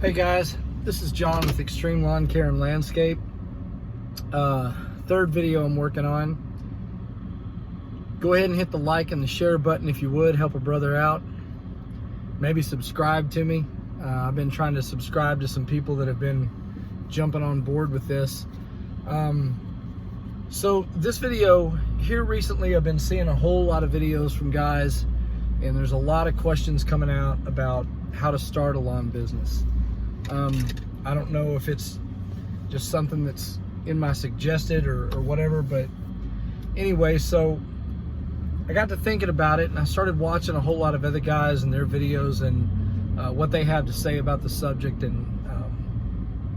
Hey guys, this is John with Extreme Lawn Care and Landscape. Third video I'm working on. Go ahead and hit the like and the share button if you would, help a brother out. Maybe subscribe to me. I've been trying to subscribe to some people that have been jumping on board with this. So this video here recently, I've been seeing a whole lot of videos from guys, and there's a lot of questions coming out about how to start a lawn business. I don't know if it's just something that's in my suggested or whatever, but anyway, so I got to thinking about it, and I started watching a whole lot of other guys and their videos and what they have to say about the subject and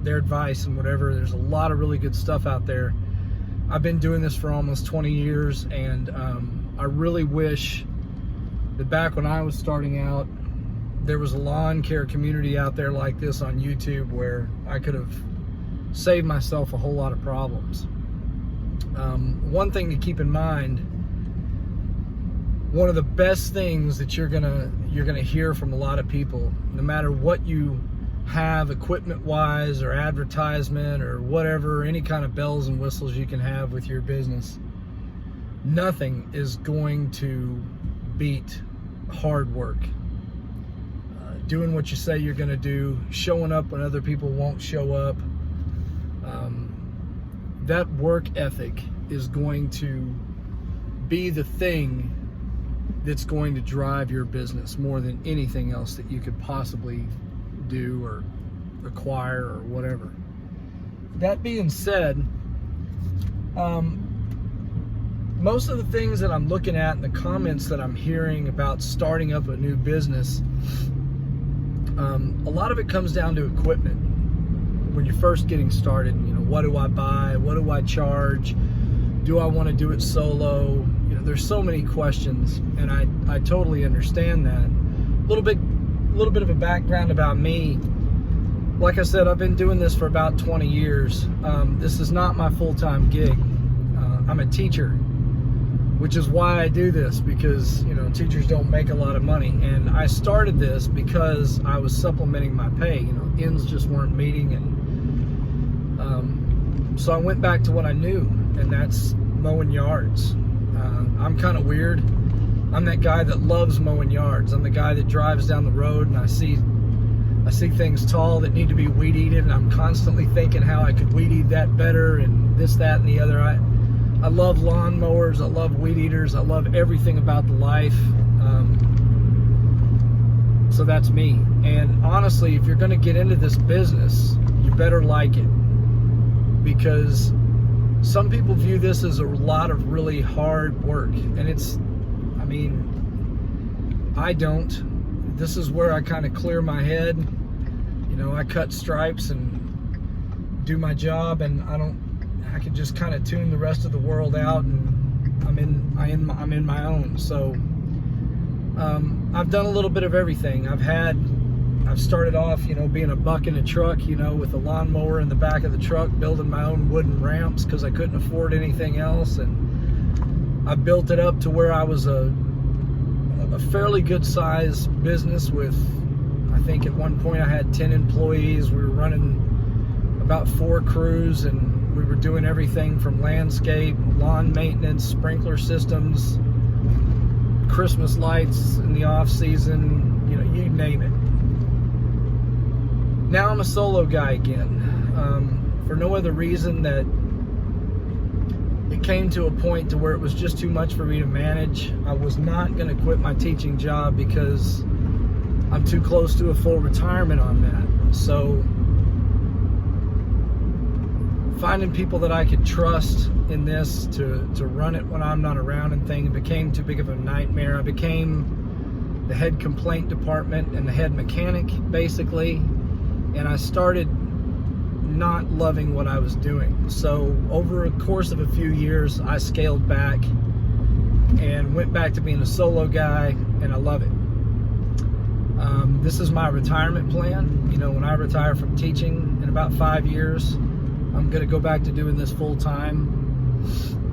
their advice and whatever. There's a lot of really good stuff out there. I've been doing this for almost 20 years, and I really wish that back when I was starting out, there was a lawn care community out there like this on YouTube where I could have saved myself a whole lot of problems. One thing to keep in mind, one of the best things that you're gonna hear from a lot of people, no matter what you have equipment wise or advertisement or whatever, any kind of bells and whistles you can have with your business, nothing is going to beat hard work. Doing what you say you're going to do, showing up when other people won't show up. That work ethic is going to be the thing that's going to drive your business more than anything else that you could possibly do or require or whatever. That being said, most of the things that I'm looking at and the comments that I'm hearing about starting up a new business, a lot of it comes down to equipment. When you're first getting started, you know, what do I buy? What do I charge? Do I want to do it solo? You know, there's so many questions, and I totally understand that. A little bit of a background about me. Like I said, I've been doing this for about 20 years. This is not my full-time gig. I'm a teacher, which is why I do this, because, you know, teachers don't make a lot of money. And I started this because I was supplementing my pay. You know, ends just weren't meeting, and so I went back to what I knew, and that's mowing yards. I'm kind of weird. I'm that guy that loves mowing yards. I'm the guy that drives down the road and I see things tall that need to be weed eated, and I'm constantly thinking how I could weed eat that better and this, that, and the other. I love lawn mowers, I love weed eaters, I love everything about the life. So that's me. And honestly, if you're gonna get into this business, you better like it, because some people view this as a lot of really hard work, and I mean, I don't. This is where I kind of clear my head. You know, I cut stripes and do my job, and I can just kind of tune the rest of the world out, and I'm in my own. So I've done a little bit of everything. I've started off, you know, being a buck in a truck, you know, with a lawnmower in the back of the truck, building my own wooden ramps because I couldn't afford anything else, and I built it up to where I was a fairly good size business with, I think at one point I had 10 employees. We were running about 4 crews, and we were doing everything from landscape, lawn maintenance, sprinkler systems, Christmas lights in the off season, you know, you name it. Now I'm a solo guy again, for no other reason that it came to a point to where it was just too much for me to manage. I was not going to quit my teaching job because I'm too close to a full retirement on that. So finding people that I could trust in this to run it when I'm not around and things, it became too big of a nightmare. I became the head complaint department and the head mechanic, basically, and I started not loving what I was doing. So over a course of a few years, I scaled back and went back to being a solo guy, and I love it. This is my retirement plan. You know, when I retire from teaching in about 5 years, I'm gonna go back to doing this full time.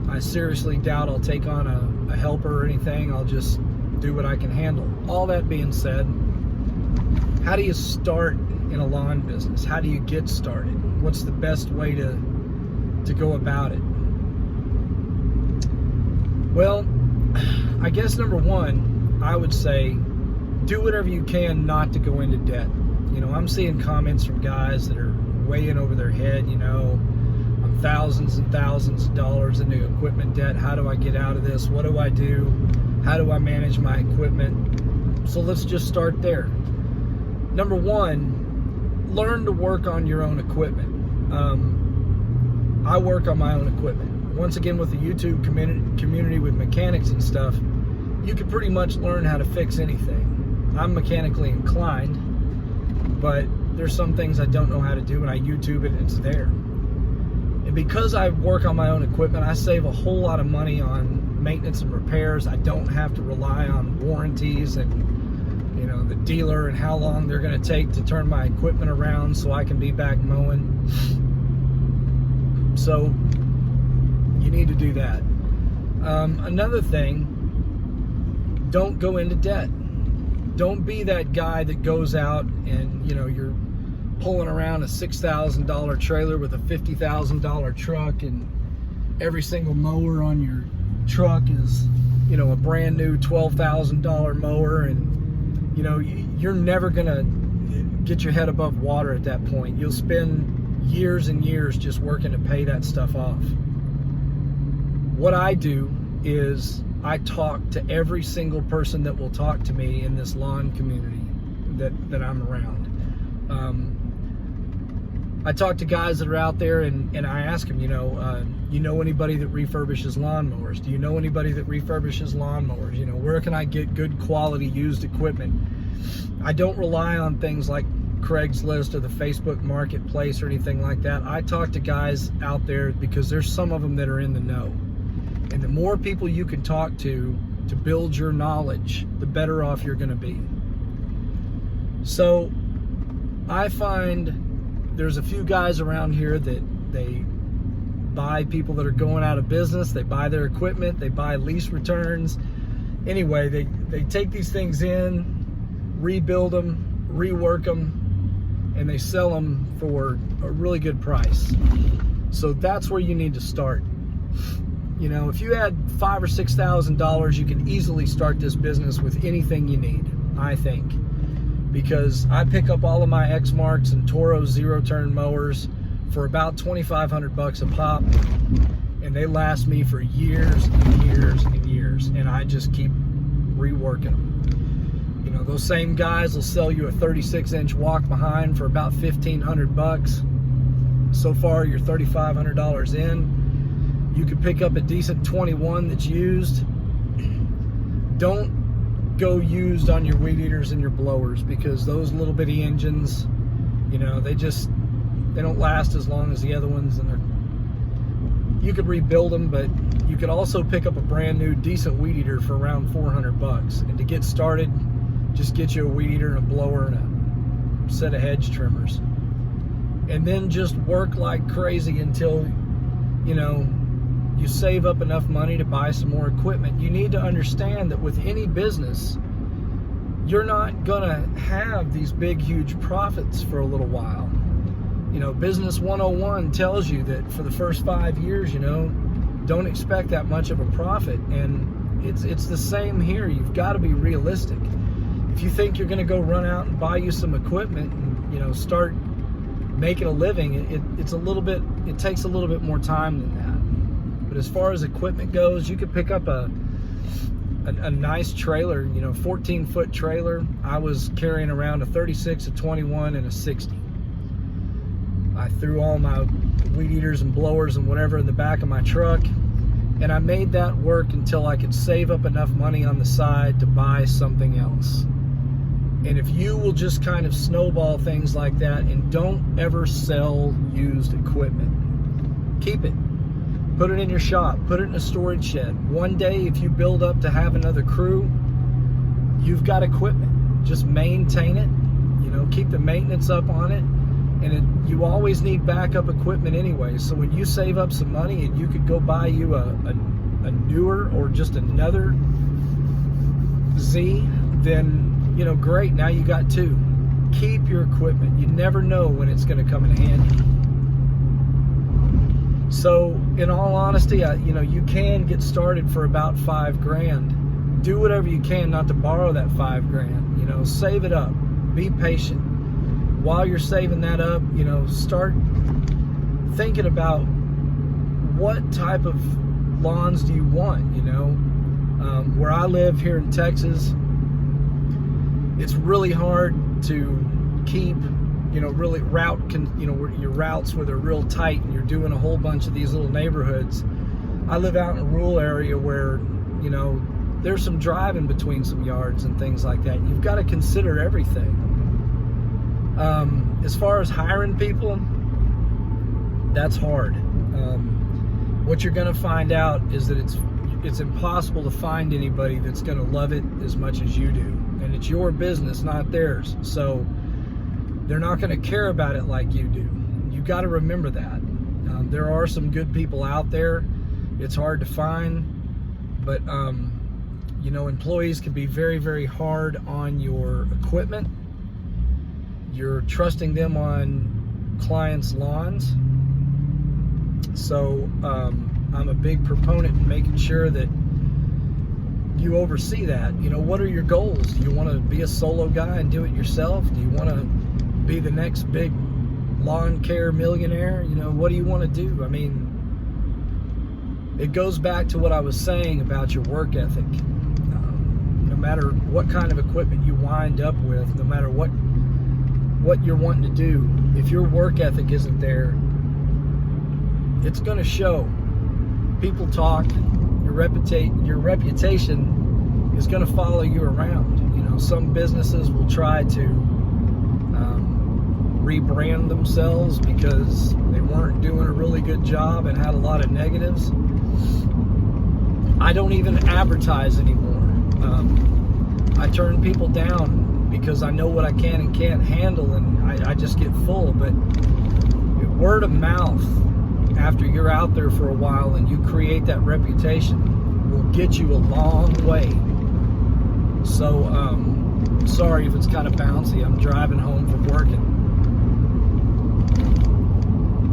I seriously doubt I'll take on a helper or anything. I'll just do what I can handle. All that being said, how do you start in a lawn business? How do you get started? What's the best way to go about it? Well, I guess number one, I would say do whatever you can not to go into debt. You know, I'm seeing comments from guys that are way in over their head, you know, I'm thousands and thousands of dollars into equipment debt. How do I get out of this? What do I do? How do I manage my equipment? So let's just start there. Number one, learn to work on your own equipment. I work on my own equipment. Once again, with the YouTube community with mechanics and stuff, you can pretty much learn how to fix anything. I'm mechanically inclined, but there's some things I don't know how to do, and I YouTube it and it's there. And because I work on my own equipment, I save a whole lot of money on maintenance and repairs. I don't have to rely on warranties and, you know, the dealer and how long they're going to take to turn my equipment around so I can be back mowing. So you need to do that. Another thing, don't go into debt. Don't be that guy that goes out and, you know, you're pulling around a $6,000 trailer with a $50,000 truck, and every single mower on your truck is, you know, a brand new $12,000 mower, and, you know, you're never gonna get your head above water at that point. You'll spend years and years just working to pay that stuff off. What I do is I talk to every single person that will talk to me in this lawn community that I'm around. I talk to guys that are out there, and I ask them, you know anybody that refurbishes lawnmowers? Do you know anybody that refurbishes lawnmowers? You know, where can I get good quality used equipment? I don't rely on things like Craigslist or the Facebook marketplace or anything like that. I talk to guys out there because there's some of them that are in the know. And the more people you can talk to build your knowledge, the better off you're going to be. So I find there's a few guys around here that they buy people that are going out of business. They buy their equipment. They buy lease returns. Anyway, they take these things in, rebuild them, rework them, and they sell them for a really good price. So that's where you need to start. You know, if you had $5,000 or $6,000, you can easily start this business with anything you need, I think. Because I pick up all of my Exmarks and Toro zero-turn mowers for about $2,500 a pop, and they last me for years and years and years, and I just keep reworking them. You know, those same guys will sell you a 36-inch walk behind for about $1,500. So far, you're $3,500 in. You could pick up a decent 21 that's used. Don't go used on your weed eaters and your blowers, because those little bitty engines, you know, they don't last as long as the other ones, and you could rebuild them, but you could also pick up a brand new decent weed eater for around $400. And to get started, just get you a weed eater and a blower and a set of hedge trimmers, and then just work like crazy until, you know, you save up enough money to buy some more equipment. You need to understand that with any business, you're not gonna have these big, huge profits for a little while. You know, Business 101 tells you that for the first 5 years, you know, don't expect that much of a profit. And it's the same here. You've got to be realistic. If you think you're gonna go run out and buy you some equipment and, you know, start making a living, it takes a little bit more time than that. But as far as equipment goes, you could pick up a nice trailer, you know, 14-foot trailer. I was carrying around a 36, a 21, and a 60. I threw all my weed eaters and blowers and whatever in the back of my truck, and I made that work until I could save up enough money on the side to buy something else. And if you will just kind of snowball things like that and don't ever sell used equipment, keep it. Put it in your shop, put it in a storage shed. One day, if you build up to have another crew, you've got equipment. Just maintain it, you know, keep the maintenance up on it. And you always need backup equipment anyway. So when you save up some money and you could go buy you a newer or just another Z, then, you know, great, now you got two. Keep your equipment. You never know when it's going to come in handy. So in all honesty, you can get started for about $5,000. Do whatever you can not to borrow that $5,000. Save it up. Be patient. While you're saving that up, start thinking about what type of lawns do you want. Where I live here in Texas, it's really hard to keep really your routes where they're real tight and you're doing a whole bunch of these little neighborhoods. I live out in a rural area where there's some driving between some yards and things like that. You've got to consider everything. As far as hiring people, that's hard. What you're going to find out is that it's impossible to find anybody that's going to love it as much as you do, and it's your business, not theirs. So they're not going to care about it like you do. You've got to remember that. There are some good people out there. It's hard to find, but employees can be very, very hard on your equipment. You're trusting them on clients' lawns. So I'm a big proponent in making sure that you oversee that. What are your goals? Do you want to be a solo guy and do it yourself? Do you want to be the next big Lawncare millionaire? What do you want to do? It goes back to what I was saying about your work ethic. No matter what kind of equipment you wind up with, no matter what you're wanting to do, if your work ethic isn't there, it's going to show. People talk. Your reputation is going to follow you around. Some businesses will try to rebrand themselves because they weren't doing a really good job and had a lot of negatives. I don't even advertise anymore. I turn people down because I know what I can and can't handle, and I just get full. But word of mouth, after you're out there for a while and you create that reputation, will get you a long way. So sorry if it's kind of bouncy. I'm driving home from working.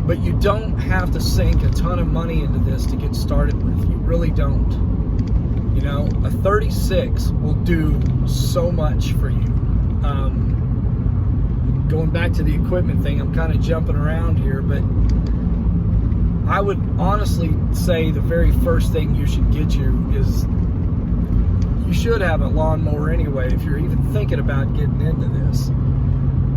But you don't have to sink a ton of money into this to get started with. You really don't. A 36 will do so much for you. Going back to the equipment thing, I'm kind of jumping around here, but I would honestly say the very first thing you should get is you should have a lawnmower anyway if you're even thinking about getting into this.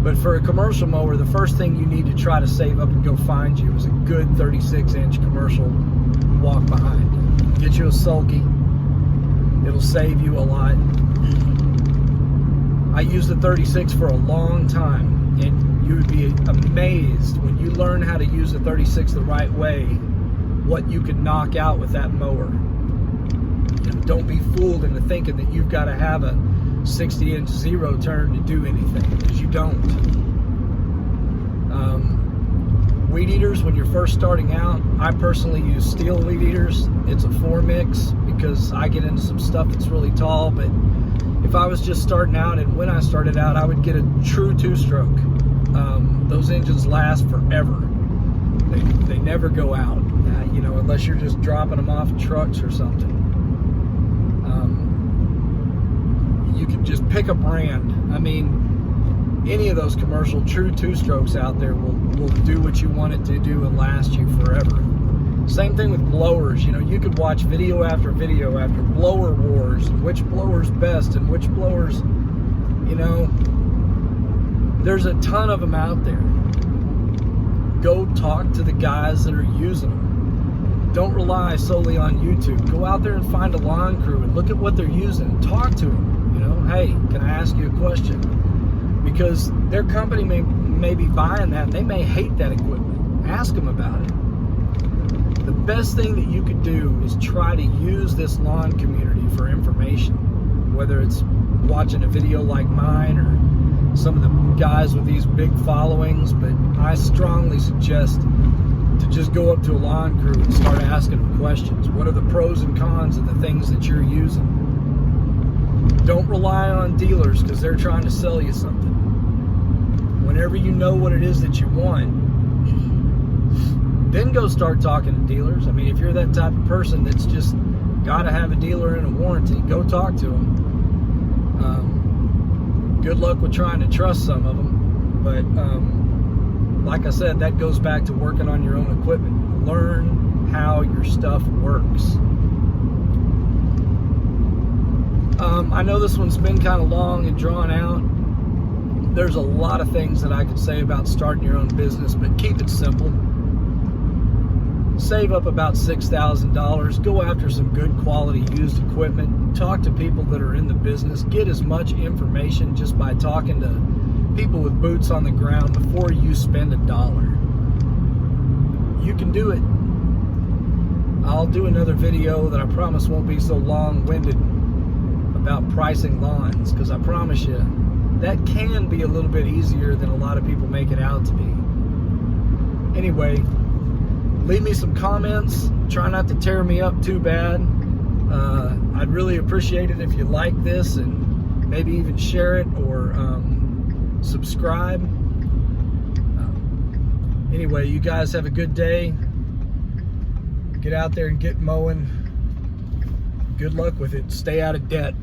But for a commercial mower, the first thing you need to try to save up and go find you is a good 36-inch commercial walk behind. Get you a sulky. It'll save you a lot. I used the 36 for a long time, and you would be amazed when you learn how to use the 36 the right way, what you can knock out with that mower. Don't be fooled into thinking that you've got to have a 60-inch zero turn to do anything, because you don't. Weed eaters, when you're first starting out, I personally use steel weed eaters. It's a 4-mix because I get into some stuff that's really tall, but if I was just starting out, and when I started out, I would get a true 2-stroke. Those engines last forever. They never go out, unless you're just dropping them off trucks or something. You can just pick a brand. Any of those commercial true 2-strokes out there will do what you want it to do and last you forever. Same thing with blowers. You could watch video after video after blower wars, and which blower's best and which blowers, there's a ton of them out there. Go talk to the guys that are using them. Don't rely solely on YouTube. Go out there and find a lawn crew and look at what they're using. Talk to them. Hey, can I ask you a question? Because their company may be buying that, and they may hate that equipment. Ask them about it. The best thing that you could do is try to use this lawn community for information, whether it's watching a video like mine or some of the guys with these big followings. But I strongly suggest to just go up to a lawn crew and start asking them questions. What are the pros and cons of the things that you're using? Don't rely on dealers because they're trying to sell you something. whenever you know what it is that you want, then go start talking to dealers. I mean, if you're that type of person that's just got to have a dealer and a warranty, go talk to them. Good luck with trying to trust some of them. But like I said, that goes back to working on your own equipment. Learn how your stuff works. I know this one's been kind of long and drawn out. There's a lot of things that I could say about starting your own business, but keep it simple. Save up about $6,000. Go after some good quality used equipment. Talk to people that are in the business. Get as much information just by talking to people with boots on the ground before you spend $1. You can do it. I'll do another video that I promise won't be so long-winded about pricing lawns, because I promise you that can be a little bit easier than a lot of people make it out to be. Anyway, leave me some comments. Try not to tear me up too bad. I'd really appreciate it if you like this and maybe even share it or subscribe. Anyway, you guys have a good day. Get out there and get mowing. Good luck with it. Stay out of debt.